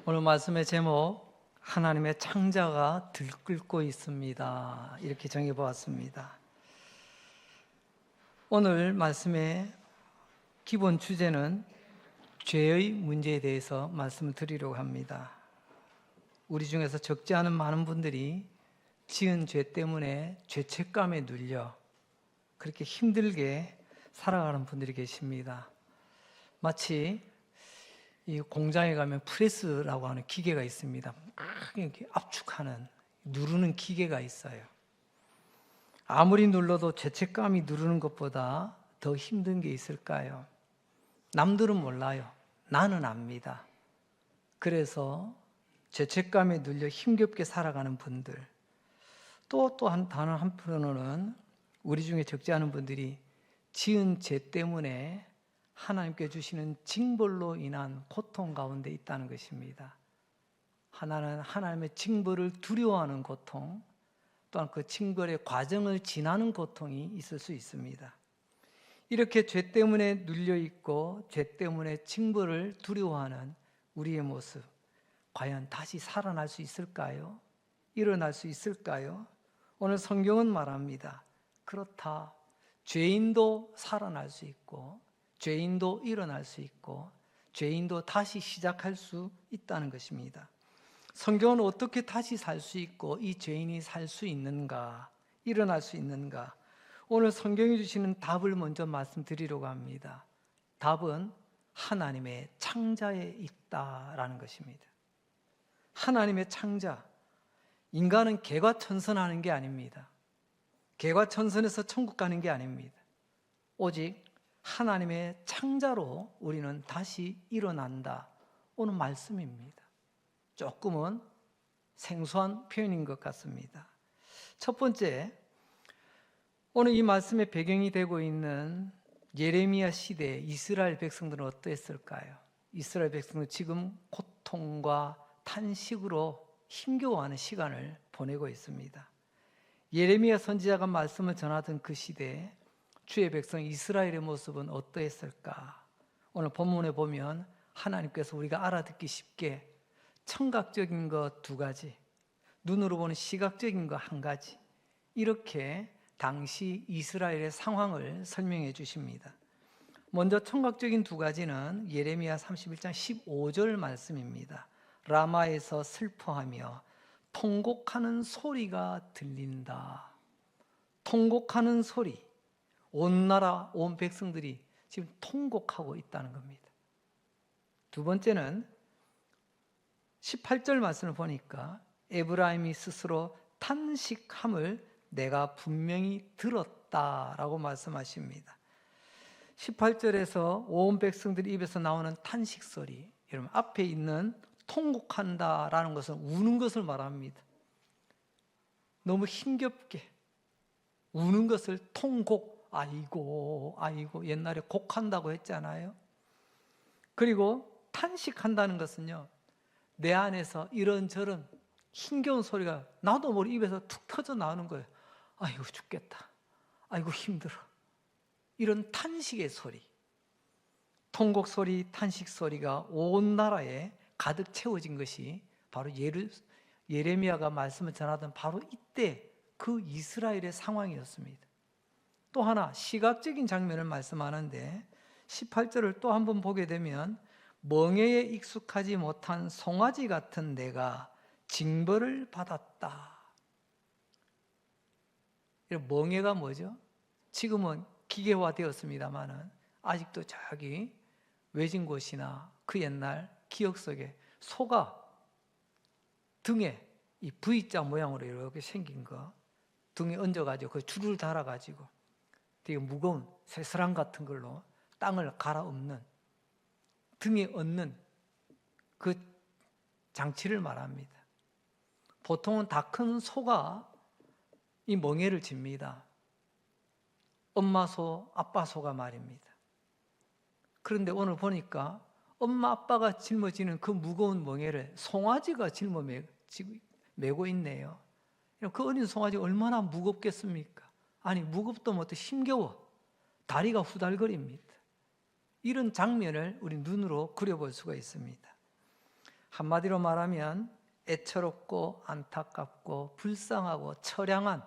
오늘 말씀의 제목, 하나님의 창자가 들끓고 있습니다. 이렇게 정해보았습니다. 오늘 말씀의 기본 주제는 죄의 문제에 대해서 말씀을 드리려고 합니다. 우리 중에서 적지 않은 많은 분들이 지은 죄 때문에 죄책감에 눌려 그렇게 힘들게 살아가는 분들이 계십니다. 마치 이 공장에 가면 프레스라고 하는 기계가 있습니다. 막 이렇게 압축하는, 누르는 기계가 있어요. 아무리 눌러도 죄책감이 누르는 것보다 더 힘든 게 있을까요? 남들은 몰라요. 나는 압니다. 그래서 죄책감에 눌려 힘겹게 살아가는 분들, 또 다른 한편으로는 우리 중에 적지 않은 분들이 지은 죄 때문에 하나님께 주시는 징벌로 인한 고통 가운데 있다는 것입니다. 하나는 하나님의 징벌을 두려워하는 고통, 또한 그 징벌의 과정을 지나는 고통이 있을 수 있습니다. 이렇게 죄 때문에 눌려있고 죄 때문에 징벌을 두려워하는 우리의 모습, 과연 다시 살아날 수 있을까요? 일어날 수 있을까요? 오늘 성경은 말합니다. 그렇다. 죄인도 살아날 수 있고 죄인도 일어날 수 있고 죄인도 다시 시작할 수 있다는 것입니다. 성경은 어떻게 다시 살 수 있고 이 죄인이 살 수 있는가, 일어날 수 있는가, 오늘 성경이 주시는 답을 먼저 말씀드리려고 합니다. 답은 하나님의 창자에 있다라는 것입니다. 하나님의 창자, 인간은 개과천선하는 게 아닙니다. 개과천선해서 천국 가는 게 아닙니다. 오직 하나님의 창자로 우리는 다시 일어난다, 오는 말씀입니다. 조금은 생소한 표현인 것 같습니다. 첫 번째, 오늘 이 말씀의 배경이 되고 있는 예레미야 시대 이스라엘 백성들은 어떠했을까요? 이스라엘 백성은 지금 고통과 탄식으로 힘겨워하는 시간을 보내고 있습니다. 예레미야 선지자가 말씀을 전하던 그 시대에 주의 백성 이스라엘의 모습은 어떠했을까? 오늘 본문에 보면 하나님께서 우리가 알아듣기 쉽게 청각적인 것 두 가지, 눈으로 보는 시각적인 것 한 가지, 이렇게 당시 이스라엘의 상황을 설명해 주십니다. 먼저 청각적인 두 가지는 예레미야 31장 15절 말씀입니다. 라마에서 슬퍼하며 통곡하는 소리가 들린다. 통곡하는 소리. 온 나라, 온 백성들이 지금 통곡하고 있다는 겁니다. 두 번째는 18절 말씀을 보니까 에브라임이 스스로 탄식함을 내가 분명히 들었다라고 말씀하십니다. 18절에서 온 백성들 입에서 나오는 탄식 소리, 여러분 앞에 있는 통곡한다라는 것은 우는 것을 말합니다. 너무 힘겹게 우는 것을 통곡, 아이고 옛날에 곡한다고 했잖아요. 그리고 탄식한다는 것은요, 내 안에서 이런저런 힘겨운 소리가 나도 모르게 입에서 툭 터져 나오는 거예요. 아이고 죽겠다, 아이고 힘들어, 이런 탄식의 소리, 통곡 소리, 탄식 소리가 온 나라에 가득 채워진 것이 바로 예레미야가 말씀을 전하던 바로 이때 그 이스라엘의 상황이었습니다. 또 하나 시각적인 장면을 말씀하는데 18절을 또 한번 보게 되면 멍에에 익숙하지 못한 송아지 같은 내가 징벌을 받았다. 멍에가 뭐죠? 지금은 기계화되었습니다마는 아직도 저기 외진 곳이나 그 옛날 기억 속에 소가 등에 이 V자 모양으로 이렇게 생긴 거 등에 얹어가지고 그 줄을 달아가지고 되게 무거운 쇠사랑 같은 걸로 땅을 갈아엎는, 등에 얹는 그 장치를 말합니다. 보통은 다 큰 소가 이 멍에를 짚니다. 엄마 소, 아빠 소가 말입니다. 그런데 오늘 보니까 엄마 아빠가 짊어지는 그 무거운 멍에를 송아지가 메고 있네요. 그 어린 송아지가 얼마나 무겁겠습니까? 아니 무겁도 못해 힘겨워 다리가 후달거립니다. 이런 장면을 우리 눈으로 그려볼 수가 있습니다. 한마디로 말하면 애처롭고 안타깝고 불쌍하고 처량한,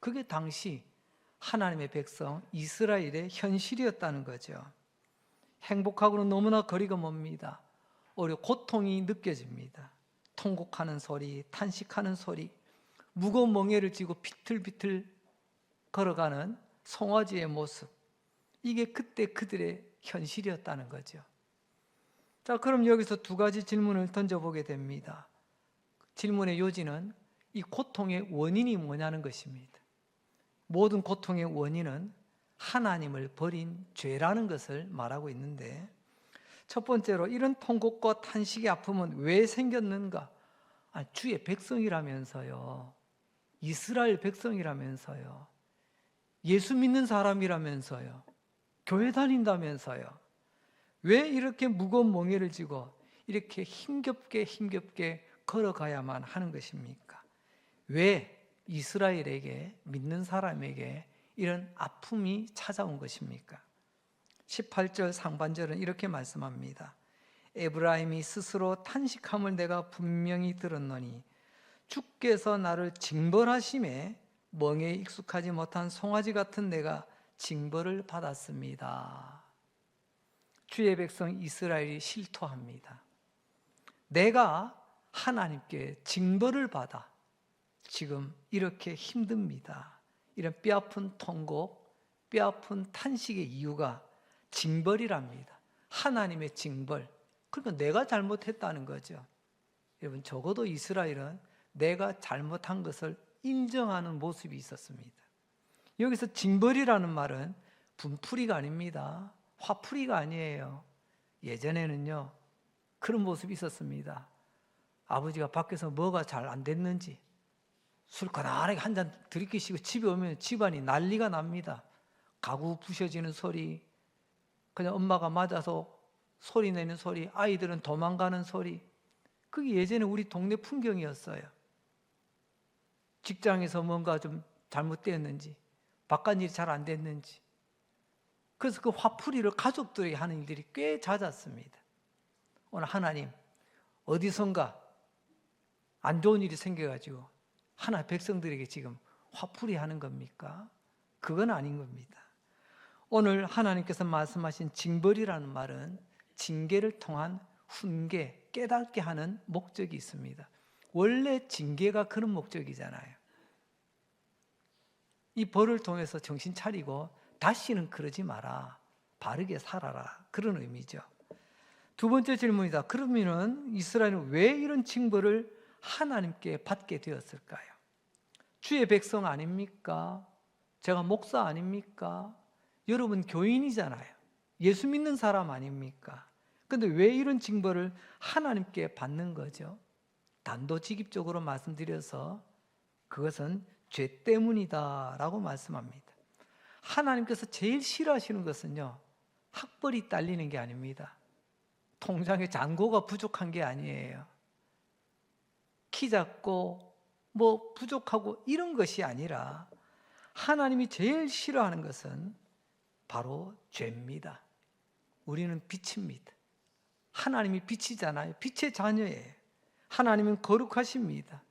그게 당시 하나님의 백성 이스라엘의 현실이었다는 거죠. 행복하고는 너무나 거리가 멉니다. 오히려 고통이 느껴집니다. 통곡하는 소리, 탄식하는 소리, 무거운 멍에를 쥐고 비틀비틀 걸어가는 송아지의 모습, 이게 그때 그들의 현실이었다는 거죠. 자, 그럼 여기서 두 가지 질문을 던져보게 됩니다. 질문의 요지는 이 고통의 원인이 뭐냐는 것입니다. 모든 고통의 원인은 하나님을 버린 죄라는 것을 말하고 있는데, 첫 번째로 이런 통곡과 탄식의 아픔은 왜 생겼는가? 주의 백성이라면서요, 이스라엘 백성이라면서요, 예수 믿는 사람이라면서요, 교회 다닌다면서요, 왜 이렇게 무거운 멍에를 쥐고 이렇게 힘겹게 걸어가야만 하는 것입니까? 왜 이스라엘에게, 믿는 사람에게 이런 아픔이 찾아온 것입니까? 18절 상반절은 이렇게 말씀합니다. 에브라임이 스스로 탄식함을 내가 분명히 들었노니 주께서 나를 징벌하심에 멍에 익숙하지 못한 송아지 같은 내가 징벌을 받았습니다. 주의 백성 이스라엘이 실토합니다. 내가 하나님께 징벌을 받아 지금 이렇게 힘듭니다. 이런 뼈아픈 통곡, 뼈아픈 탄식의 이유가 징벌이랍니다. 하나님의 징벌. 그러니까 내가 잘못했다는 거죠. 여러분, 적어도 이스라엘은 내가 잘못한 것을 인정하는 모습이 있었습니다. 여기서 징벌이라는 말은 분풀이가 아닙니다. 화풀이가 아니에요. 예전에는요, 그런 모습이 있었습니다. 아버지가 밖에서 뭐가 잘 안 됐는지 술 가난하게 한 잔 들이키시고 집에 오면 집안이 난리가 납니다. 가구 부셔지는 소리, 그냥 엄마가 맞아서 소리 내는 소리, 아이들은 도망가는 소리, 그게 예전에 우리 동네 풍경이었어요. 직장에서 뭔가 좀 잘못되었는지, 바깥일이 잘 안 됐는지, 그래서 그 화풀이를 가족들이 하는 일들이 꽤 잦았습니다. 오늘 하나님, 어디선가 안 좋은 일이 생겨가지고 하나 백성들에게 지금 화풀이 하는 겁니까? 그건 아닌 겁니다. 오늘 하나님께서 말씀하신 징벌이라는 말은 징계를 통한 훈계, 깨닫게 하는 목적이 있습니다. 원래 징계가 그런 목적이잖아요. 이 벌을 통해서 정신 차리고 다시는 그러지 마라, 바르게 살아라, 그런 의미죠. 두 번째 질문이다. 그러면은 이스라엘은 왜 이런 징벌을 하나님께 받게 되었을까요? 주의 백성 아닙니까? 제가 목사 아닙니까? 여러분 교인이잖아요. 예수 믿는 사람 아닙니까? 그런데 왜 이런 징벌을 하나님께 받는 거죠? 단도직입적으로 말씀드려서 그것은 죄 때문이다라고 말씀합니다. 하나님께서 제일 싫어하시는 것은요, 학벌이 딸리는 게 아닙니다. 통장에 잔고가 부족한 게 아니에요. 키 작고 뭐 부족하고 이런 것이 아니라 하나님이 제일 싫어하는 것은 바로 죄입니다. 우리는 빛입니다. 하나님이 빛이잖아요. 빛의 자녀예요. 하나님은 거룩하십니다.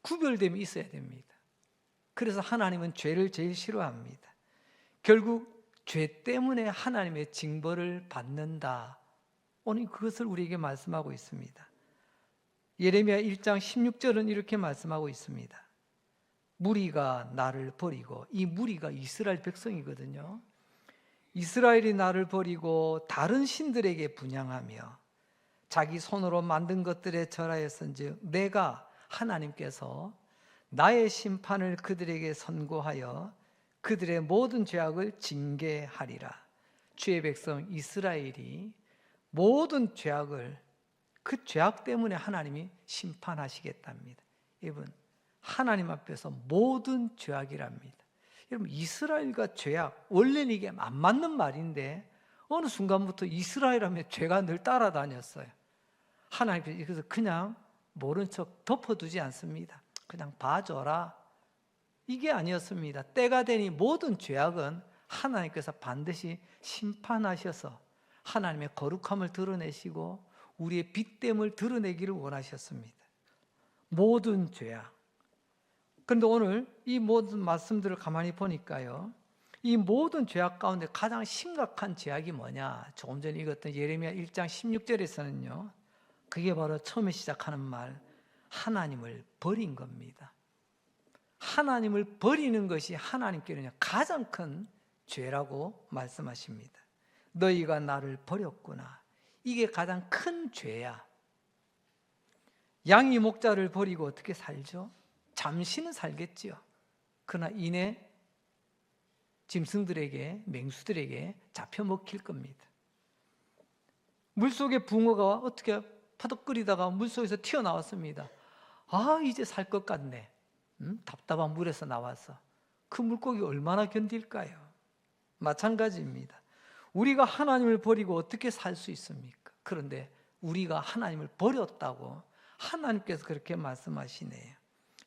구별됨이 있어야 됩니다. 그래서 하나님은 죄를 제일 싫어합니다. 결국 죄 때문에 하나님의 징벌을 받는다. 오늘 그것을 우리에게 말씀하고 있습니다. 예레미야 1장 16절은 이렇게 말씀하고 있습니다. 무리가 나를 버리고, 이 무리가 이스라엘 백성이거든요. 이스라엘이 나를 버리고 다른 신들에게 분향하며 자기 손으로 만든 것들에 절하였은즉 내가 하나님께서 나의 심판을 그들에게 선고하여 그들의 모든 죄악을 징계하리라. 주의 백성 이스라엘이 모든 죄악을, 그 죄악 때문에 하나님이 심판하시겠답니다. 여러분, 하나님 앞에서 모든 죄악이랍니다. 여러분, 이스라엘과 죄악, 원래는 이게 안 맞는 말인데 어느 순간부터 이스라엘 하면 죄가 늘 따라다녔어요. 하나님께서 그래서 그냥 모른 척 덮어두지 않습니다. 그냥 봐줘라, 이게 아니었습니다. 때가 되니 모든 죄악은 하나님께서 반드시 심판하셔서 하나님의 거룩함을 드러내시고 우리의 빚됨을 드러내기를 원하셨습니다. 모든 죄악. 그런데 오늘 이 모든 말씀들을 가만히 보니까요, 이 모든 죄악 가운데 가장 심각한 죄악이 뭐냐? 조금 전에 읽었던 예레미야 1장 16절에서는요, 그게 바로 처음에 시작하는 말, 하나님을 버린 겁니다. 하나님을 버리는 것이 하나님께는 가장 큰 죄라고 말씀하십니다. 너희가 나를 버렸구나. 이게 가장 큰 죄야. 양이 목자를 버리고 어떻게 살죠? 잠시는 살겠지요. 그러나 이내 짐승들에게, 맹수들에게 잡혀 먹힐 겁니다. 물속에 붕어가 어떻게 파덕거리다가 물속에서 튀어나왔습니다. 아, 이제 살 것 같네. 답답한 물에서 나와서. 그 물고기 얼마나 견딜까요? 마찬가지입니다. 우리가 하나님을 버리고 어떻게 살 수 있습니까? 그런데 우리가 하나님을 버렸다고 하나님께서 그렇게 말씀하시네요.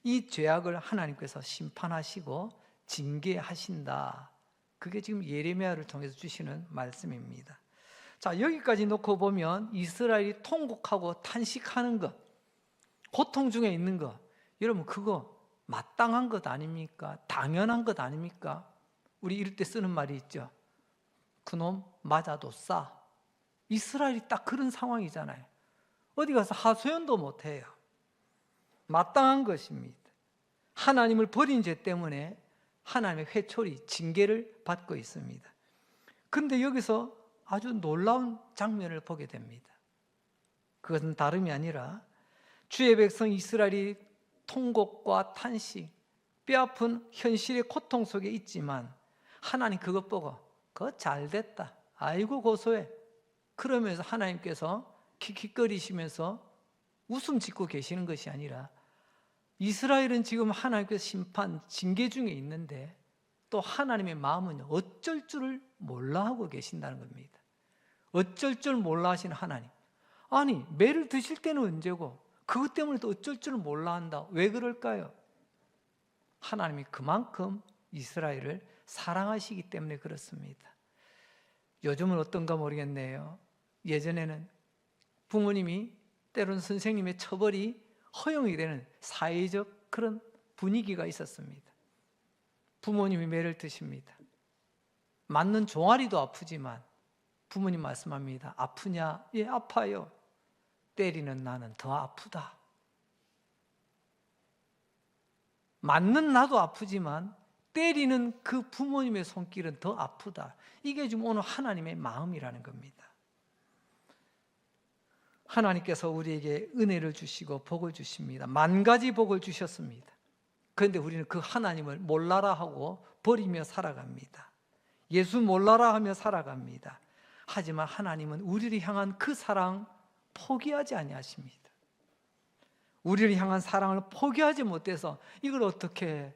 이 죄악을 하나님께서 심판하시고 징계하신다. 그게 지금 예레미야를 통해서 주시는 말씀입니다. 자, 여기까지 놓고 보면 이스라엘이 통곡하고 탄식하는 것, 고통 중에 있는 것, 여러분 그거 마땅한 것 아닙니까? 당연한 것 아닙니까? 우리 이럴 때 쓰는 말이 있죠. 그놈 맞아도 싸. 이스라엘이 딱 그런 상황이잖아요. 어디 가서 하소연도 못해요. 마땅한 것입니다. 하나님을 버린 죄 때문에 하나님의 회초리, 징계를 받고 있습니다. 그런데 여기서 아주 놀라운 장면을 보게 됩니다. 그것은 다름이 아니라 주의 백성 이스라엘이 통곡과 탄식, 뼈아픈 현실의 고통 속에 있지만 하나님 그것 보고 그거 잘됐다, 아이고 고소해, 그러면서 하나님께서 킥킥거리시면서 웃음 짓고 계시는 것이 아니라 이스라엘은 지금 하나님께서 심판, 징계 중에 있는데 또 하나님의 마음은 어쩔 줄을 몰라 하고 계신다는 겁니다. 어쩔 줄 몰라 하시는 하나님. 아니, 매를 드실 때는 언제고 그것 때문에 또 어쩔 줄을 몰라 한다. 왜 그럴까요? 하나님이 그만큼 이스라엘을 사랑하시기 때문에 그렇습니다. 요즘은 어떤가 모르겠네요. 예전에는 부모님이 때로는 선생님의 처벌이 허용이 되는 사회적 그런 분위기가 있었습니다. 부모님이 매를 드십니다. 맞는 종아리도 아프지만 부모님 말씀합니다. 아프냐? 예, 아파요. 때리는 나는 더 아프다. 맞는 나도 아프지만 때리는 그 부모님의 손길은 더 아프다. 이게 지금 오늘 하나님의 마음이라는 겁니다. 하나님께서 우리에게 은혜를 주시고 복을 주십니다. 만 가지 복을 주셨습니다. 그런데 우리는 그 하나님을 몰라라 하고 버리며 살아갑니다. 예수 몰라라 하며 살아갑니다. 하지만 하나님은 우리를 향한 그 사랑 포기하지 아니하십니다. 우리를 향한 사랑을 포기하지 못해서 이걸 어떻게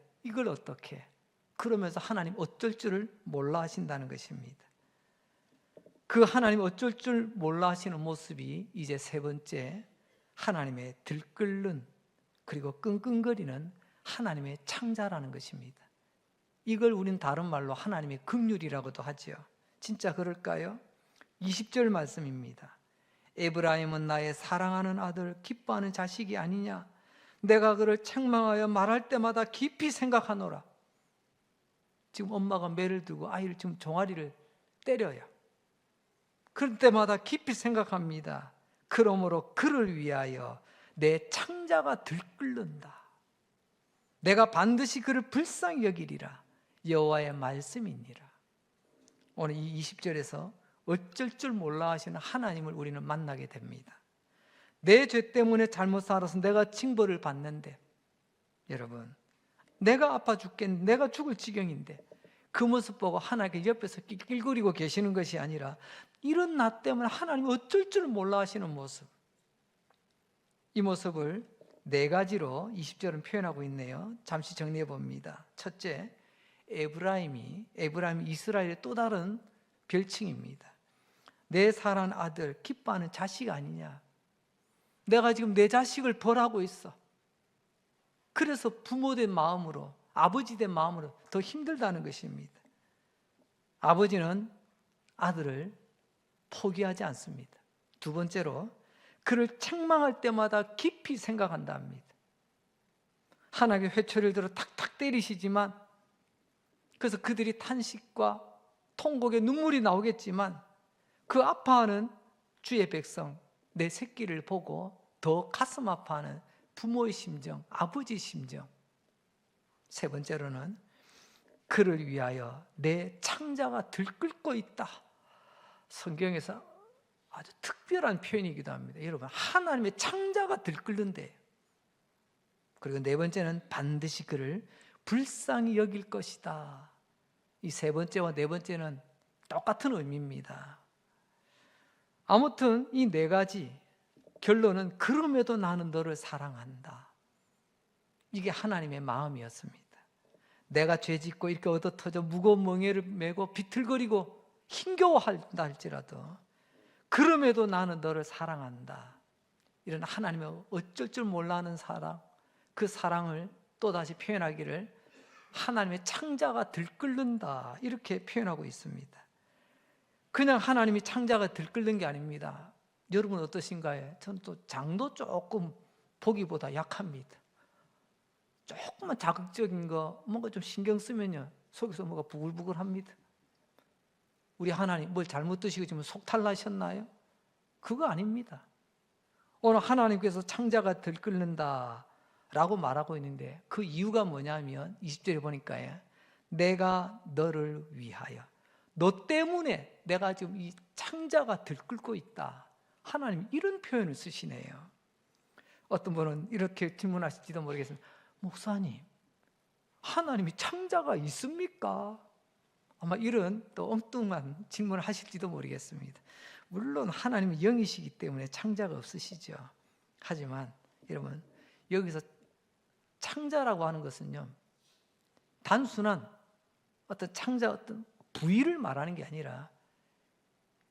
그러면서 하나님 어쩔 줄을 몰라 하신다는 것입니다. 그 하나님 어쩔 줄 몰라 하시는 모습이 이제 세 번째, 하나님의 들끓는 그리고 끙끙거리는 하나님의 창자라는 것입니다. 이걸 우린 다른 말로 하나님의 긍휼이라고도 하죠. 진짜 그럴까요? 20절 말씀입니다. 에브라임은 나의 사랑하는 아들, 기뻐하는 자식이 아니냐? 내가 그를 책망하여 말할 때마다 깊이 생각하노라. 지금 엄마가 매를 들고 아이를 지금 종아리를 때려요. 그럴 때마다 깊이 생각합니다. 그러므로 그를 위하여 내 창자가 들끓는다. 내가 반드시 그를 불쌍히 여기리라. 여호와의 말씀이니라. 오늘 이 20절에서 어쩔 줄 몰라 하시는 하나님을 우리는 만나게 됩니다. 내 죄 때문에 잘못 살아서 내가 징벌을 받는데, 여러분, 내가 아파 죽겠는데, 내가 죽을 지경인데 그 모습 보고 하나님께 옆에서 낄낄거리고 계시는 것이 아니라 이런 나 때문에 하나님이 어쩔 줄 몰라 하시는 모습, 이 모습을 네 가지로 20절은 표현하고 있네요. 잠시 정리해 봅니다. 첫째, 에브라임이 이스라엘의 또 다른 별칭입니다. 내 사랑하는 아들, 기뻐하는 자식 아니냐? 내가 지금 내 자식을 벌하고 있어. 그래서 부모된 마음으로, 아버지된 마음으로 더 힘들다는 것입니다. 아버지는 아들을 포기하지 않습니다. 두 번째로, 그를 책망할 때마다 깊이 생각한다 합니다. 하나님의 회초리를 들어 탁탁 때리시지만, 그래서 그들이 탄식과 통곡에 눈물이 나오겠지만 그 아파하는 주의 백성, 내 새끼를 보고 더 가슴 아파하는 부모의 심정, 아버지의 심정. 세 번째로는 그를 위하여 내 창자가 들끓고 있다. 성경에서 아주 특별한 표현이기도 합니다. 여러분, 하나님의 창자가 들끓는데, 그리고 네 번째는 반드시 그를 불쌍히 여길 것이다. 이 세 번째와 네 번째는 똑같은 의미입니다. 아무튼 이 네 가지 결론은 그럼에도 나는 너를 사랑한다. 이게 하나님의 마음이었습니다. 내가 죄짓고 이렇게 얻어터져 무거운 멍에를 메고 비틀거리고 힘겨워한다 할지라도 그럼에도 나는 너를 사랑한다. 이런 하나님의 어쩔 줄 몰라하는 사랑, 그 사랑을 또다시 표현하기를 하나님의 창자가 들끓는다, 이렇게 표현하고 있습니다. 그냥 하나님이 창자가 들끓는 게 아닙니다. 여러분 어떠신가요? 저는 또 장도 조금 보기보다 약합니다. 조금만 자극적인 거 뭔가 좀 신경 쓰면요 속에서 뭐가 부글부글합니다. 우리 하나님 뭘 잘못 드시고 지금 속탈 나셨나요? 그거 아닙니다. 오늘 하나님께서 창자가 들끓는다 라고 말하고 있는데 그 이유가 뭐냐면 20절에 보니까 내가 너를 위하여, 너 때문에 내가 지금 이 창자가 들끓고 있다. 하나님 이런 표현을 쓰시네요. 어떤 분은 이렇게 질문하실지도 모르겠습니다. 목사님, 하나님이 창자가 있습니까? 아마 이런 또 엉뚱한 질문을 하실지도 모르겠습니다. 물론 하나님은 영이시기 때문에 창자가 없으시죠. 하지만 여러분, 여기서 창자라고 하는 것은요 단순한 어떤 창자, 어떤 부위를 말하는 게 아니라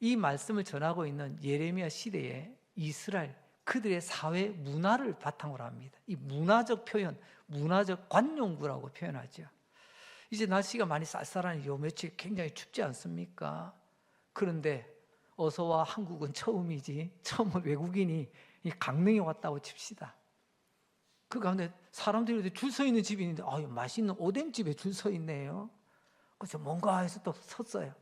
이 말씀을 전하고 있는 예레미야 시대에 이스라엘 그들의 사회 문화를 바탕으로 합니다. 이 문화적 표현, 문화적 관용구라고 표현하죠. 이제 날씨가 많이 쌀쌀하니 요 며칠 굉장히 춥지 않습니까? 그런데 어서와 한국은 처음이지, 처음 외국인이 이 강릉에 왔다고 칩시다. 그 가운데 사람들이 줄 서 있는 집이 있는데 맛있는 오뎅집에 줄 서 있네요. 그래서 뭔가 해서 또 섰어요.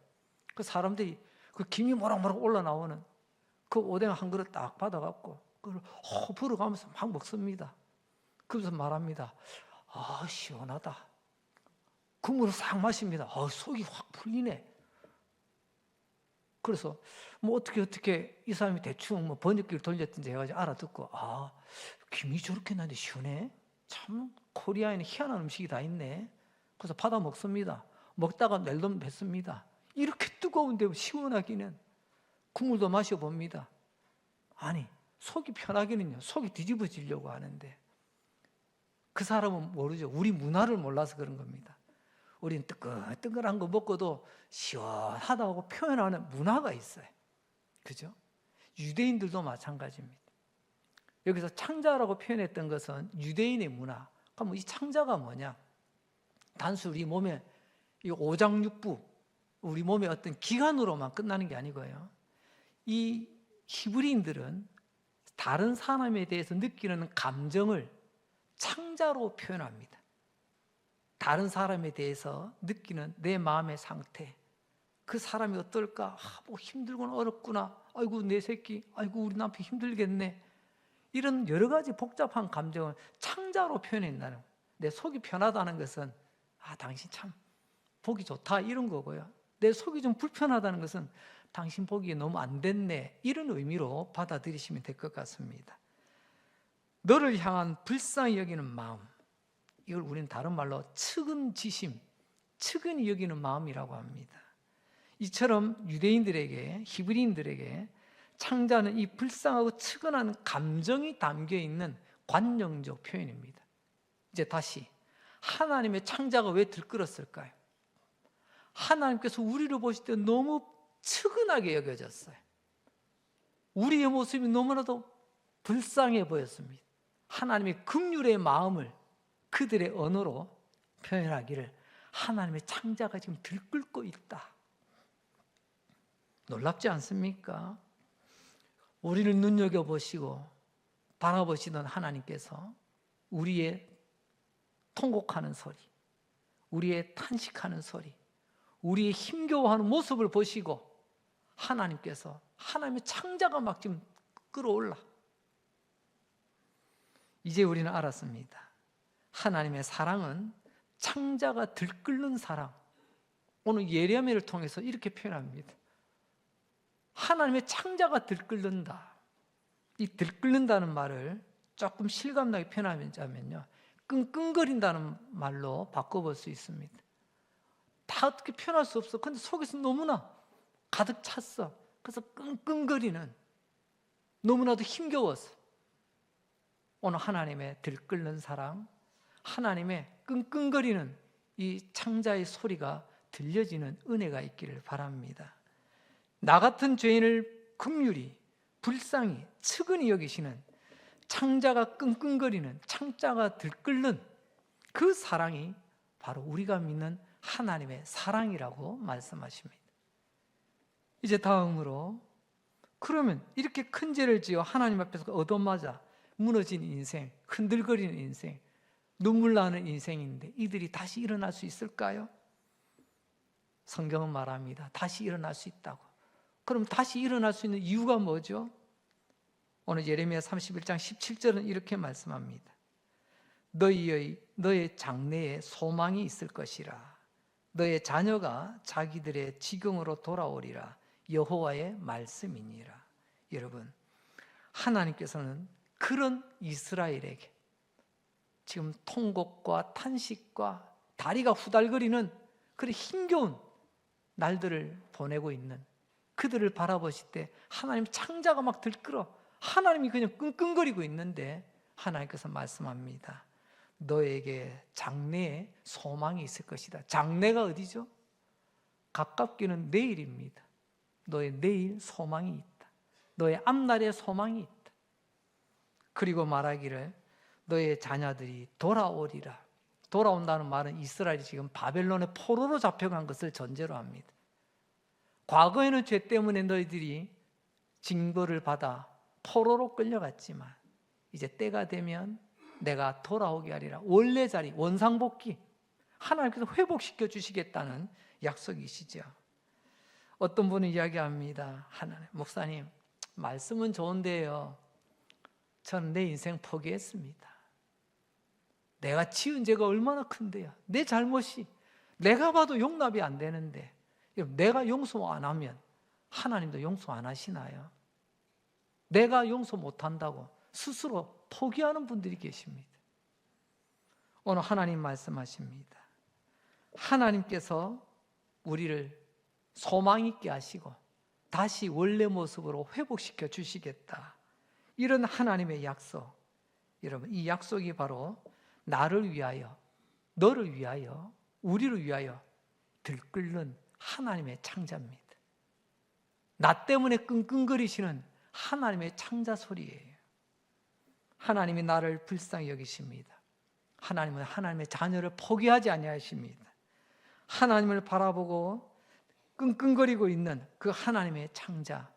그 사람들이 그 김이 모락모락 올라나오는 그 오뎅 한 그릇 딱 받아갖고 그걸 불어가면서 막 먹습니다. 그러면서 말합니다. 시원하다. 국물을 싹 마십니다. 속이 확 풀리네. 그래서 어떻게 이 사람이 대충 번역기를 돌렸든지 해가지고 알아듣고 김이 저렇게 나는데 시원해? 참 코리아에는 희한한 음식이 다 있네. 그래서 받아 먹습니다. 먹다가 낼름 뱉습니다. 이렇게 뜨거운데 시원하기는 국물도 마셔봅니다. 아니 속이 편하기는요 속이 뒤집어지려고 하는데 그 사람은 모르죠. 우리 문화를 몰라서 그런 겁니다. 우리는 뜨끈뜨끈한 거 먹고도 시원하다고 표현하는 문화가 있어요. 그죠? 유대인들도 마찬가지입니다. 여기서 창자라고 표현했던 것은 유대인의 문화. 그럼 이 창자가 뭐냐? 단순 우리 몸에 이 오장육부, 우리 몸의 어떤 기관으로만 끝나는 게 아니고요. 이 히브리인들은 다른 사람에 대해서 느끼는 감정을 창자로 표현합니다. 다른 사람에 대해서 느끼는 내 마음의 상태, 그 사람이 어떨까? 힘들구나, 어렵구나, 아이고 내 새끼, 아이고 우리 남편 힘들겠네, 이런 여러 가지 복잡한 감정을 창자로 표현한다는 거예요. 내 속이 편하다는 것은 당신 참 보기 좋다 이런 거고요. 내 속이 좀 불편하다는 것은 당신 보기에 너무 안 됐네 이런 의미로 받아들이시면 될 것 같습니다. 너를 향한 불쌍히 여기는 마음, 이걸 우리는 다른 말로 측은지심, 측은히 여기는 마음이라고 합니다. 이처럼 유대인들에게, 히브리인들에게 창자는 이 불쌍하고 측은한 감정이 담겨있는 관용적 표현입니다. 이제 다시 하나님의 창자가 왜 들끓었을까요? 하나님께서 우리를 보실 때 너무 측은하게 여겨졌어요. 우리의 모습이 너무나도 불쌍해 보였습니다. 하나님의 긍휼의 마음을 그들의 언어로 표현하기를 하나님의 창자가 지금 들끓고 있다. 놀랍지 않습니까? 우리를 눈여겨보시고 바라보시던 하나님께서 우리의 통곡하는 소리, 우리의 탄식하는 소리, 우리의 힘겨워하는 모습을 보시고 하나님께서, 하나님의 창자가 막 지금 끌어올라. 이제 우리는 알았습니다. 하나님의 사랑은 창자가 들끓는 사랑. 오늘 예레미야를 통해서 이렇게 표현합니다. 하나님의 창자가 들끓는다. 이 들끓는다는 말을 조금 실감나게 표현하자면요, 끙끙거린다는 말로 바꿔볼 수 있습니다. 다 어떻게 표현할 수 없어. 근데 속에서 너무나 가득 찼어. 그래서 끙끙거리는, 너무나도 힘겨워서. 오늘 하나님의 들끓는 사랑, 하나님의 끙끙거리는 이 창자의 소리가 들려지는 은혜가 있기를 바랍니다. 나 같은 죄인을 긍휼히, 불쌍히, 측은히 여기시는 창자가 끙끙거리는, 창자가 들끓는 그 사랑이 바로 우리가 믿는 하나님의 사랑이라고 말씀하십니다. 이제 다음으로, 그러면 이렇게 큰 죄를 지어 하나님 앞에서 얻어맞아 무너진 인생, 흔들거리는 인생, 눈물 나는 인생인데 이들이 다시 일어날 수 있을까요? 성경은 말합니다. 다시 일어날 수 있다고. 그럼 다시 일어날 수 있는 이유가 뭐죠? 오늘 예레미야 31장 17절은 이렇게 말씀합니다. 너의 장래에 소망이 있을 것이라. 너의 자녀가 자기들의 지경으로 돌아오리라. 여호와의 말씀이니라. 여러분, 하나님께서는 그런 이스라엘에게 지금 통곡과 탄식과 다리가 후달거리는 그런 힘겨운 날들을 보내고 있는 그들을 바라보실 때 하나님 창자가 막 들끓어 하나님이 그냥 끙끙거리고 있는데 하나님께서 말씀합니다. 너에게 장래에 소망이 있을 것이다. 장래가 어디죠? 가깝기는 내일입니다. 너의 내일 소망이 있다. 너의 앞날에 소망이 있다. 그리고 말하기를 너의 자녀들이 돌아오리라. 돌아온다는 말은 이스라엘이 지금 바벨론의 포로로 잡혀간 것을 전제로 합니다. 과거에는 죄 때문에 너희들이 징벌을 받아 포로로 끌려갔지만 이제 때가 되면 내가 돌아오게 하리라. 원래 자리, 원상복귀, 하나님께서 회복시켜 주시겠다는 약속이시죠. 어떤 분은 이야기합니다. 하나님, 목사님, 말씀은 좋은데요, 저는 내 인생 포기했습니다. 내가 지은 죄가 얼마나 큰데요. 내 잘못이 내가 봐도 용납이 안 되는데 내가 용서 안 하면 하나님도 용서 안 하시나요? 내가 용서 못한다고 스스로 포기하는 분들이 계십니다. 오늘 하나님 말씀하십니다. 하나님께서 우리를 소망 있게 하시고 다시 원래 모습으로 회복시켜 주시겠다. 이런 하나님의 약속, 여러분, 이 약속이 바로 나를 위하여, 너를 위하여, 우리를 위하여 들끓는 하나님의 창자입니다. 나 때문에 끙끙거리시는 하나님의 창자 소리예요. 하나님이 나를 불쌍히 여기십니다. 하나님은 하나님의 자녀를 포기하지 아니하십니다. 하나님을 바라보고 끙끙거리고 있는 그 하나님의 창자,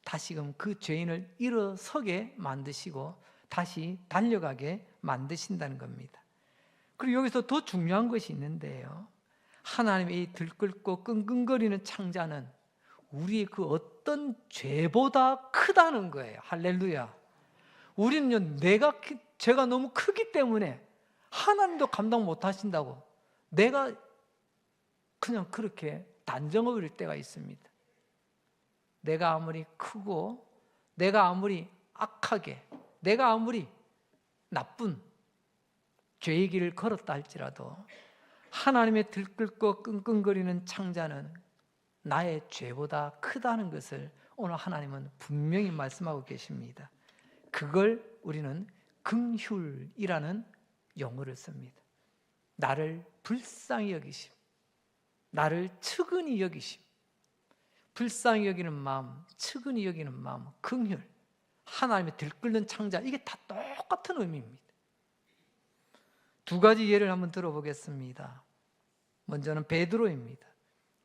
다시금 그 죄인을 일어서게 만드시고 다시 달려가게 만드신다는 겁니다. 그리고 여기서 더 중요한 것이 있는데요, 하나님의 이 들끓고 끙끙거리는 창자는 우리의 그 어떤 죄보다 크다는 거예요. 할렐루야. 우리는요, 죄가 너무 크기 때문에 하나님도 감당 못 하신다고 내가 그냥 그렇게 단정을 부릴 때가 있습니다. 내가 아무리 크고 내가 아무리 악하게 내가 아무리 나쁜 죄의 길을 걸었다 할지라도 하나님의 들끓고 끙끙거리는 창자는 나의 죄보다 크다는 것을 오늘 하나님은 분명히 말씀하고 계십니다. 그걸 우리는 긍휼이라는 용어를 씁니다. 나를 불쌍히 여기심, 나를 측은히 여기심, 불쌍히 여기는 마음, 측은히 여기는 마음, 긍휼, 하나님의 들끓는 창자, 이게 다 똑같은 의미입니다. 두 가지 예를 한번 들어보겠습니다. 먼저는 베드로입니다.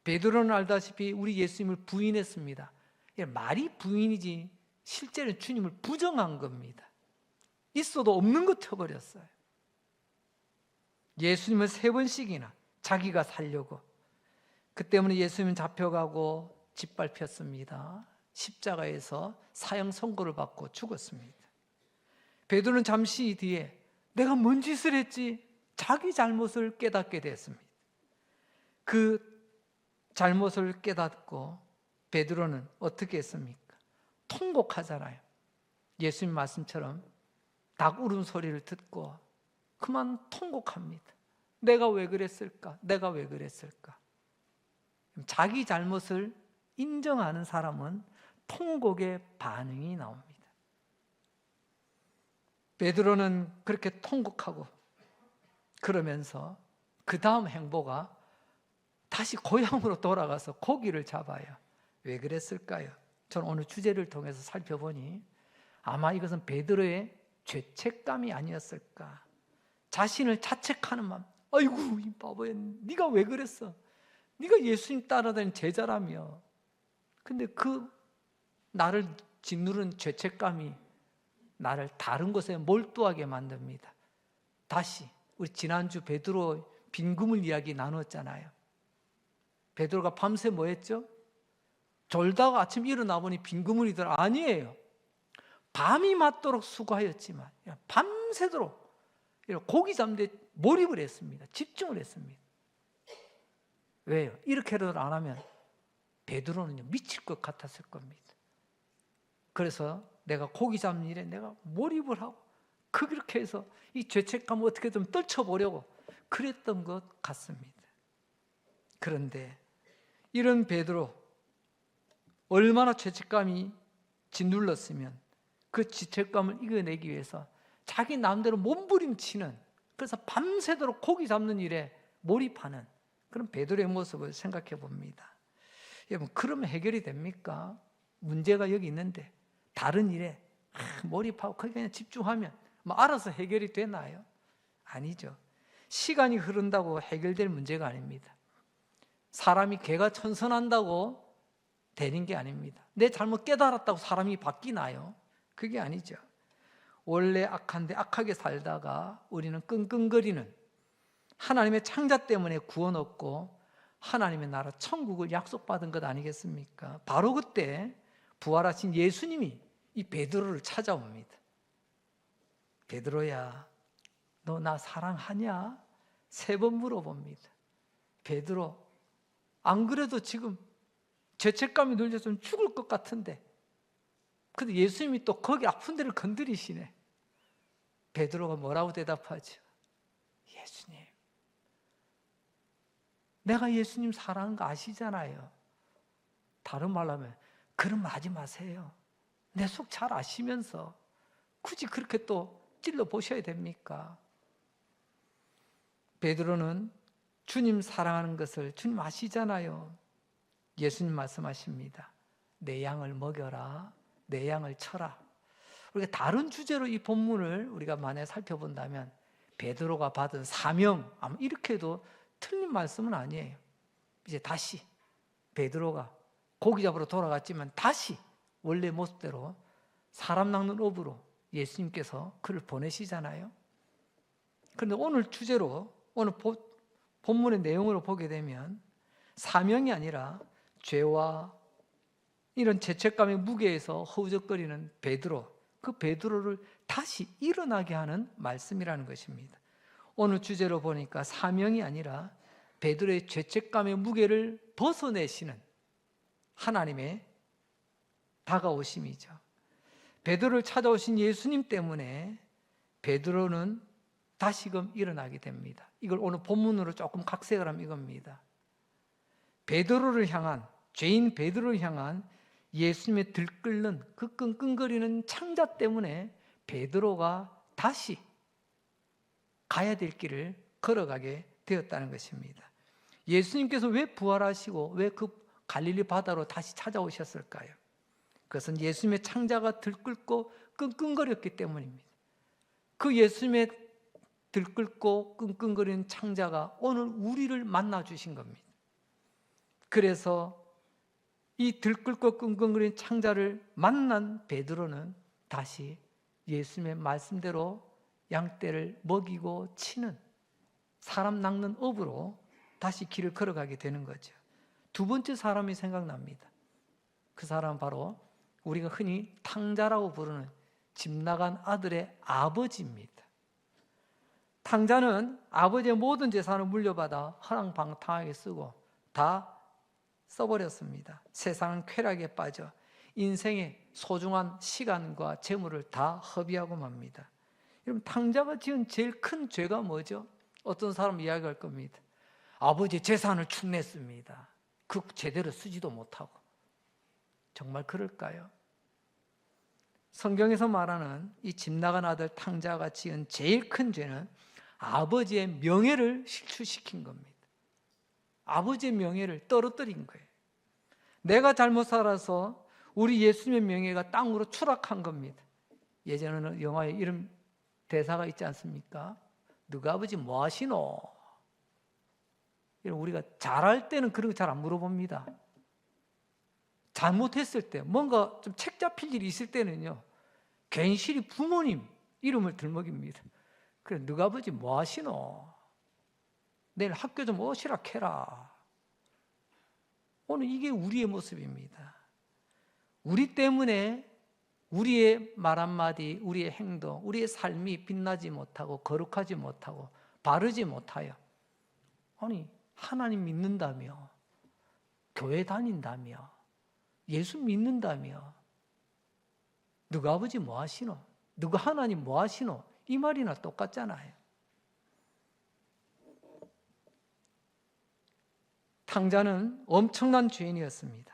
베드로는 알다시피 우리 예수님을 부인했습니다. 말이 부인이지 실제로 주님을 부정한 겁니다. 있어도 없는 것 쳐버렸어요. 예수님을 3번씩이나 자기가 살려고. 그 때문에 예수님은 잡혀가고 짓밟혔습니다. 십자가에서 사형 선고를 받고 죽었습니다. 베드로는 잠시 뒤에 내가 뭔 짓을 했지? 자기 잘못을 깨닫게 됐습니다. 그 잘못을 깨닫고 베드로는 어떻게 했습니까? 통곡하잖아요. 예수님 말씀처럼 닭 울음소리를 듣고 그만 통곡합니다. 내가 왜 그랬을까? 내가 왜 그랬을까? 자기 잘못을 인정하는 사람은 통곡의 반응이 나옵니다. 베드로는 그렇게 통곡하고 그러면서 그 다음 행보가 다시 고향으로 돌아가서 고기를 잡아요. 왜 그랬을까요? 저는 오늘 주제를 통해서 살펴보니 아마 이것은 베드로의 죄책감이 아니었을까. 자신을 자책하는 마음. 아이고 이 바보야, 네가 왜 그랬어? 네가 예수님 따라다니는 제자라며. 근데 그 나를 짓누른 죄책감이 나를 다른 것에 몰두하게 만듭니다. 다시 우리 지난주 베드로 빈금을 이야기 나눴잖아요. 베드로가 밤새 뭐 했죠? 졸다가 아침 일어나 보니 빈그물이더라. 아니에요. 밤이 맞도록 수고하였지만 밤새도록 고기 잡는 데 몰입을 했습니다. 집중을 했습니다. 왜요? 이렇게라도 안 하면 베드로는 미칠 것 같았을 겁니다. 그래서 내가 고기 잡는 일에 내가 몰입을 하고 그렇게 해서 이 죄책감을 어떻게 좀 떨쳐보려고 그랬던 것 같습니다. 그런데 이런 베드로 얼마나 죄책감이 짓눌렀으면 그 죄책감을 이겨내기 위해서 자기 마음대로 몸부림치는, 그래서 밤새도록 고기 잡는 일에 몰입하는 그런 베드로의 모습을 생각해 봅니다. 여러분, 그러면 해결이 됩니까? 문제가 여기 있는데 다른 일에 몰입하고 거기 그냥 집중하면 뭐 알아서 해결이 되나요? 아니죠. 시간이 흐른다고 해결될 문제가 아닙니다. 사람이 개가천선한다고 되는 게 아닙니다. 내 잘못 깨달았다고 사람이 바뀌나요? 그게 아니죠. 원래 악한데 악하게 살다가 우리는 끙끙거리는 하나님의 창자 때문에 구원 얻고 하나님의 나라 천국을 약속받은 것 아니겠습니까? 바로 그때 부활하신 예수님이 이 베드로를 찾아옵니다. 베드로야, 너 나 사랑하냐? 3번 물어봅니다. 베드로, 안 그래도 지금 죄책감이 눌려서 좀 죽을 것 같은데, 근데 예수님이 또 거기 아픈 데를 건드리시네. 베드로가 뭐라고 대답하죠? 예수님, 내가 예수님 사랑하는 거 아시잖아요. 다른 말로 하면 그런 말 하지 마세요. 내 속 잘 아시면서 굳이 그렇게 또 찔러 보셔야 됩니까? 베드로는 주님 사랑하는 것을 주님 아시잖아요. 예수님 말씀하십니다. 내 양을 먹여라, 내 양을 쳐라. 우리가 다른 주제로 이 본문을 우리가 만약에 살펴본다면 베드로가 받은 사명, 아마 이렇게 해도 틀린 말씀은 아니에요. 이제 다시 베드로가 고기 잡으러 돌아갔지만 다시 원래 모습대로 사람 낚는 업으로 예수님께서 그를 보내시잖아요. 그런데 오늘 주제로, 오늘 본문의 내용으로 보게 되면 사명이 아니라 죄와 이런 죄책감의 무게에서 허우적거리는 베드로, 그 베드로를 다시 일어나게 하는 말씀이라는 것입니다. 오늘 주제로 보니까 사명이 아니라 베드로의 죄책감의 무게를 벗어내시는 하나님의 다가오심이죠. 베드로를 찾아오신 예수님 때문에 베드로는 다시금 일어나게 됩니다. 이걸 오늘 본문으로 조금 각색을 하면 이겁니다. 베드로를 향한, 죄인 베드로를 향한 예수님의 들끓는 그 끙끙거리는 창자 때문에 베드로가 다시 가야 될 길을 걸어가게 되었다는 것입니다. 예수님께서 왜 부활하시고 왜 그 갈릴리 바다로 다시 찾아오셨을까요? 그것은 예수님의 창자가 들끓고 끙끙거렸기 때문입니다. 그 예수님의 들끓고 끙끙거리는 창자가 오늘 우리를 만나 주신 겁니다. 그래서 이 들끓고 끙끙거리는 창자를 만난 베드로는 다시 예수님의 말씀대로 양떼를 먹이고 치는 사람 낚는 업으로 다시 길을 걸어가게 되는 거죠. 두 번째 사람이 생각납니다. 그 사람은 바로 우리가 흔히 탕자라고 부르는 집 나간 아들의 아버지입니다. 탕자는 아버지의 모든 재산을 물려받아 허랑방탕하게 쓰고 다 써버렸습니다. 세상 쾌락에 빠져 인생의 소중한 시간과 재물을 다 허비하고 맙니다. 여러분, 탕자가 지은 제일 큰 죄가 뭐죠? 어떤 사람 이야기할 겁니다. 아버지의 재산을 축냈습니다. 그 제대로 쓰지도 못하고. 정말 그럴까요? 성경에서 말하는 이 집 나간 아들 탕자가 지은 제일 큰 죄는 아버지의 명예를 실추시킨 겁니다. 아버지의 명예를 떨어뜨린 거예요. 내가 잘못 살아서 우리 예수님의 명예가 땅으로 추락한 겁니다. 예전에는 영화에 이런 대사가 있지 않습니까? 너희 아버지 뭐 하시노? 우리가 잘할 때는 그런 거 잘 안 물어봅니다. 잘못했을 때, 뭔가 좀 책 잡힐 일이 있을 때는요, 괜시리 부모님 이름을 들먹입니다. 그래, 너희 아버지 뭐 하시노? 내일 학교 좀 오시라 캐라. 오늘 이게 우리의 모습입니다. 우리 때문에 우리의 말 한마디, 우리의 행동, 우리의 삶이 빛나지 못하고 거룩하지 못하고 바르지 못하여, 아니 하나님 믿는다며, 교회 다닌다며, 예수 믿는다며, 너희 아버지 뭐 하시노? 너희 하나님 뭐 하시노? 이 말이나 똑같잖아요. 탕자는 엄청난 죄인이었습니다.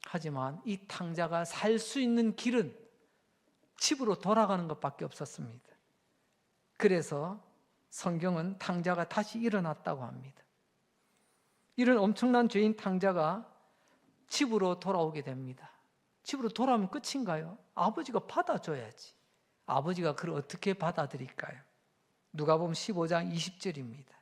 하지만 이 탕자가 살 수 있는 길은 집으로 돌아가는 것밖에 없었습니다. 그래서 성경은 탕자가 다시 일어났다고 합니다. 이런 엄청난 죄인 탕자가 집으로 돌아오게 됩니다. 집으로 돌아오면 끝인가요? 아버지가 받아줘야지. 아버지가 그를 어떻게 받아들일까요? 누가복음 15장 20절입니다.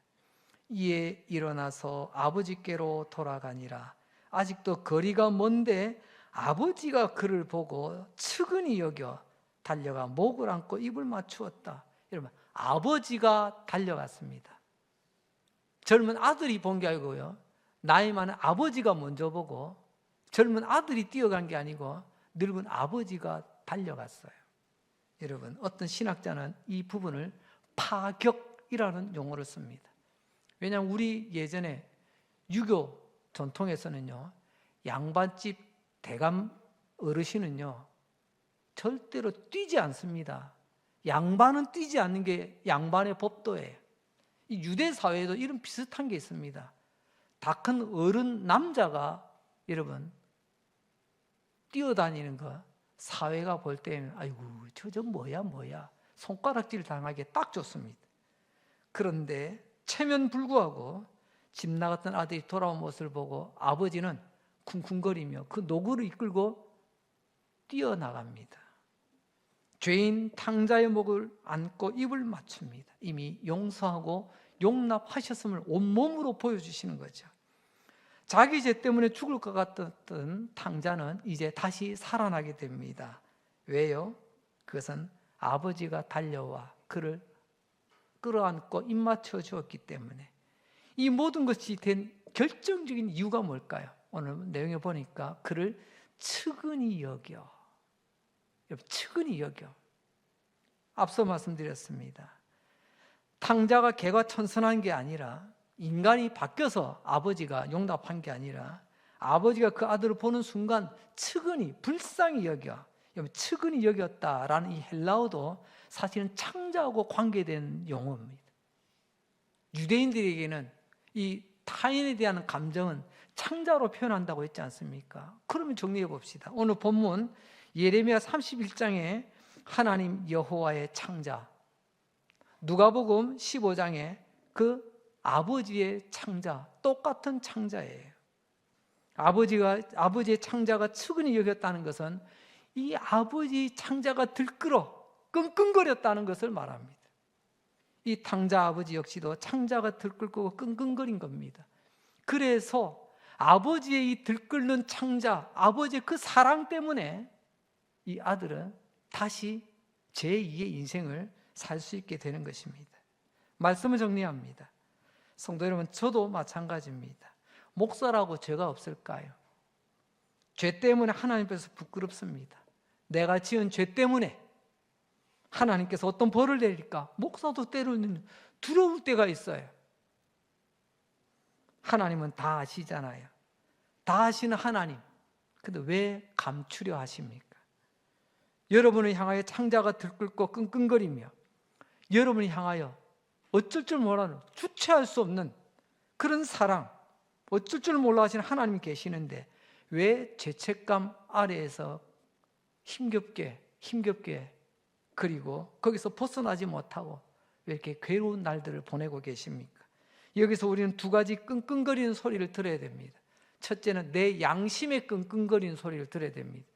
이에 일어나서 아버지께로 돌아가니라. 아직도 거리가 먼데 아버지가 그를 보고 측은히 여겨 달려가 목을 안고 입을 맞추었다. 여러분, 아버지가 달려갔습니다. 젊은 아들이 본 게 아니고요, 나이 많은 아버지가 먼저 보고 젊은 아들이 뛰어간 게 아니고 늙은 아버지가 달려갔어요. 여러분, 어떤 신학자는 이 부분을 파격이라는 용어를 씁니다. 왜냐하면 우리 예전에 유교 전통에서는요, 양반집 대감 어르신은요 절대로 뛰지 않습니다. 양반은 뛰지 않는 게 양반의 법도예요. 이 유대 사회에도 이런 비슷한 게 있습니다. 다 큰 어른 남자가 여러분 뛰어다니는 거 사회가 볼 때는 아이고 저 뭐야 손가락질 당하기에 딱 좋습니다. 그런데 체면불구하고 집 나갔던 아들이 돌아온 모습을 보고 아버지는 쿵쿵거리며 그 노구를 이끌고 뛰어나갑니다. 죄인 탕자의 목을 안고 입을 맞춥니다. 이미 용서하고 용납하셨음을 온몸으로 보여주시는 거죠. 자기 죄 때문에 죽을 것 같았던 탕자는 이제 다시 살아나게 됩니다. 왜요? 그것은 아버지가 달려와 그를 끌어안고 입 맞춰 주었기 때문에. 이 모든 것이 된 결정적인 이유가 뭘까요? 오늘 내용에 보니까 그를 측은히 여겨. 측은히 여겨. 앞서 말씀드렸습니다. 탕자가 개과천선한 게 아니라, 인간이 바뀌어서 아버지가 용납한 게 아니라, 아버지가 그 아들을 보는 순간 측은히, 불쌍히 여겨. 측은히 여겼다라는 이 헬라어도 사실은 창자하고 관계된 용어입니다. 유대인들에게는 이 타인에 대한 감정은 창자로 표현한다고 했지 않습니까? 그러면 정리해 봅시다. 오늘 본문 예레미야 31장에 하나님 여호와의 창자, 누가복음 15장에 그 아버지의 창자, 똑같은 창자예요. 아버지의 창자가 측은히 여겼다는 것은 이 아버지 창자가 들끓어 끙끙거렸다는 것을 말합니다. 이 탕자 아버지 역시도 창자가 들끓고 끙끙거린 겁니다. 그래서 아버지의 이 들끓는 창자, 아버지의 그 사랑 때문에 이 아들은 다시 제2의 인생을 살 수 있게 되는 것입니다. 말씀을 정리합니다. 성도 여러분, 저도 마찬가지입니다. 목사라고 죄가 없을까요? 죄 때문에 하나님 앞에서 부끄럽습니다. 내가 지은 죄 때문에 하나님께서 어떤 벌을 내릴까? 목사도 때로는 두려울 때가 있어요. 하나님은 다 아시잖아요. 다 아시는 하나님, 근데 왜 감추려 하십니까? 여러분을 향하여 창자가 들끓고 끙끙거리며 여러분을 향하여 어쩔 줄 몰라는, 주체할 수 없는 그런 사랑, 어쩔 줄 몰라 하시는 하나님이 계시는데 왜 죄책감 아래에서 힘겹게 그리고 거기서 벗어나지 못하고 왜 이렇게 괴로운 날들을 보내고 계십니까? 여기서 우리는 두 가지 끙끙거리는 소리를 들어야 됩니다. 첫째는 내 양심의 끙끙거리는 소리를 들어야 됩니다.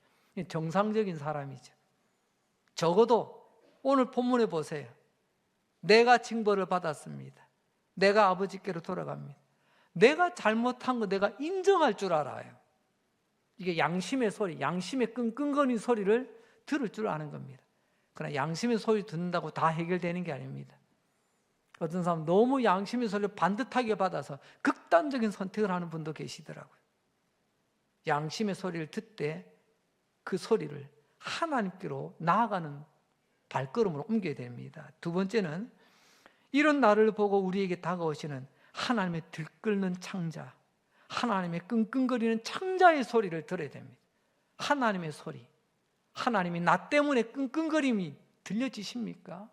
정상적인 사람이죠. 적어도 오늘 본문에 보세요. 내가 징벌을 받았습니다. 내가 아버지께로 돌아갑니다. 내가 잘못한 거 내가 인정할 줄 알아요. 이게 양심의 소리, 양심의 끙끙거리는 소리를 들을 줄 아는 겁니다. 그러나 양심의 소리 듣는다고 다 해결되는 게 아닙니다. 어떤 사람은 너무 양심의 소리를 반듯하게 받아서 극단적인 선택을 하는 분도 계시더라고요. 양심의 소리를 듣되 그 소리를 하나님께로 나아가는 발걸음으로 옮겨야 됩니다. 두 번째는 이런 나를 보고 우리에게 다가오시는 하나님의 들끓는 창자, 하나님의 끙끙거리는 창자의 소리를 들어야 됩니다. 하나님의 소리, 하나님이 나 때문에 끙끙거림이 들려지십니까?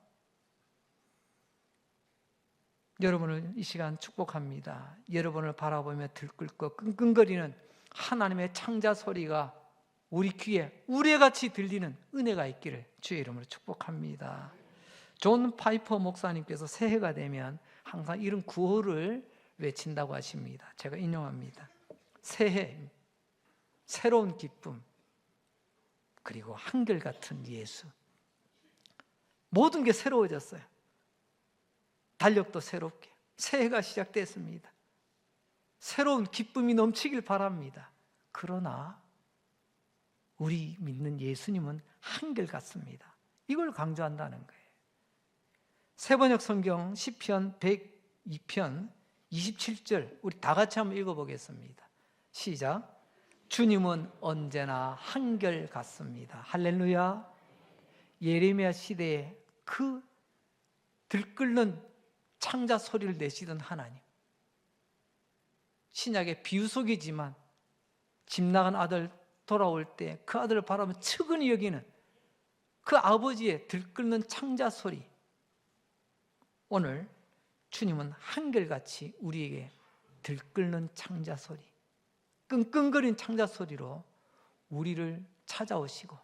여러분을 이 시간 축복합니다. 여러분을 바라보며 들끓고 끙끙거리는 하나님의 창자 소리가 우리 귀에 우레같이 들리는 은혜가 있기를 주의 이름으로 축복합니다. 존 파이퍼 목사님께서 새해가 되면 항상 이런 구호를 외친다고 하십니다. 제가 인용합니다. 새해, 새로운 기쁨, 그리고 한결같은 예수. 모든 게 새로워졌어요. 달력도 새롭게. 새해가 시작됐습니다. 새로운 기쁨이 넘치길 바랍니다. 그러나 우리 믿는 예수님은 한결같습니다. 이걸 강조한다는 거예요. 세번역 성경 시편 102편 27절 우리 다 같이 한번 읽어보겠습니다. 시작. 주님은 언제나 한결같습니다. 할렐루야. 예레미야 시대에 그 들끓는 창자 소리를 내시던 하나님, 신약의 비유 속이지만 집 나간 아들 돌아올 때 그 아들을 바라보며 측은히 여기는 그 아버지의 들끓는 창자 소리, 오늘 주님은 한결같이 우리에게 들끓는 창자 소리, 끙끙거리는 창자 소리로 우리를 찾아오시고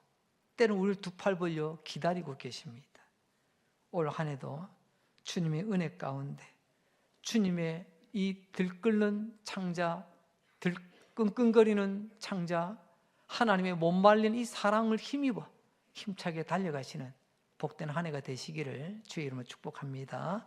때로는 우리를 두 팔 벌려 기다리고 계십니다. 올 한 해도 주님의 은혜 가운데 주님의 이 들끓는 창자, 끙끙거리는 창자, 하나님의 못 말린 이 사랑을 힘입어 힘차게 달려가시는 복된 한 해가 되시기를 주의 이름으로 축복합니다.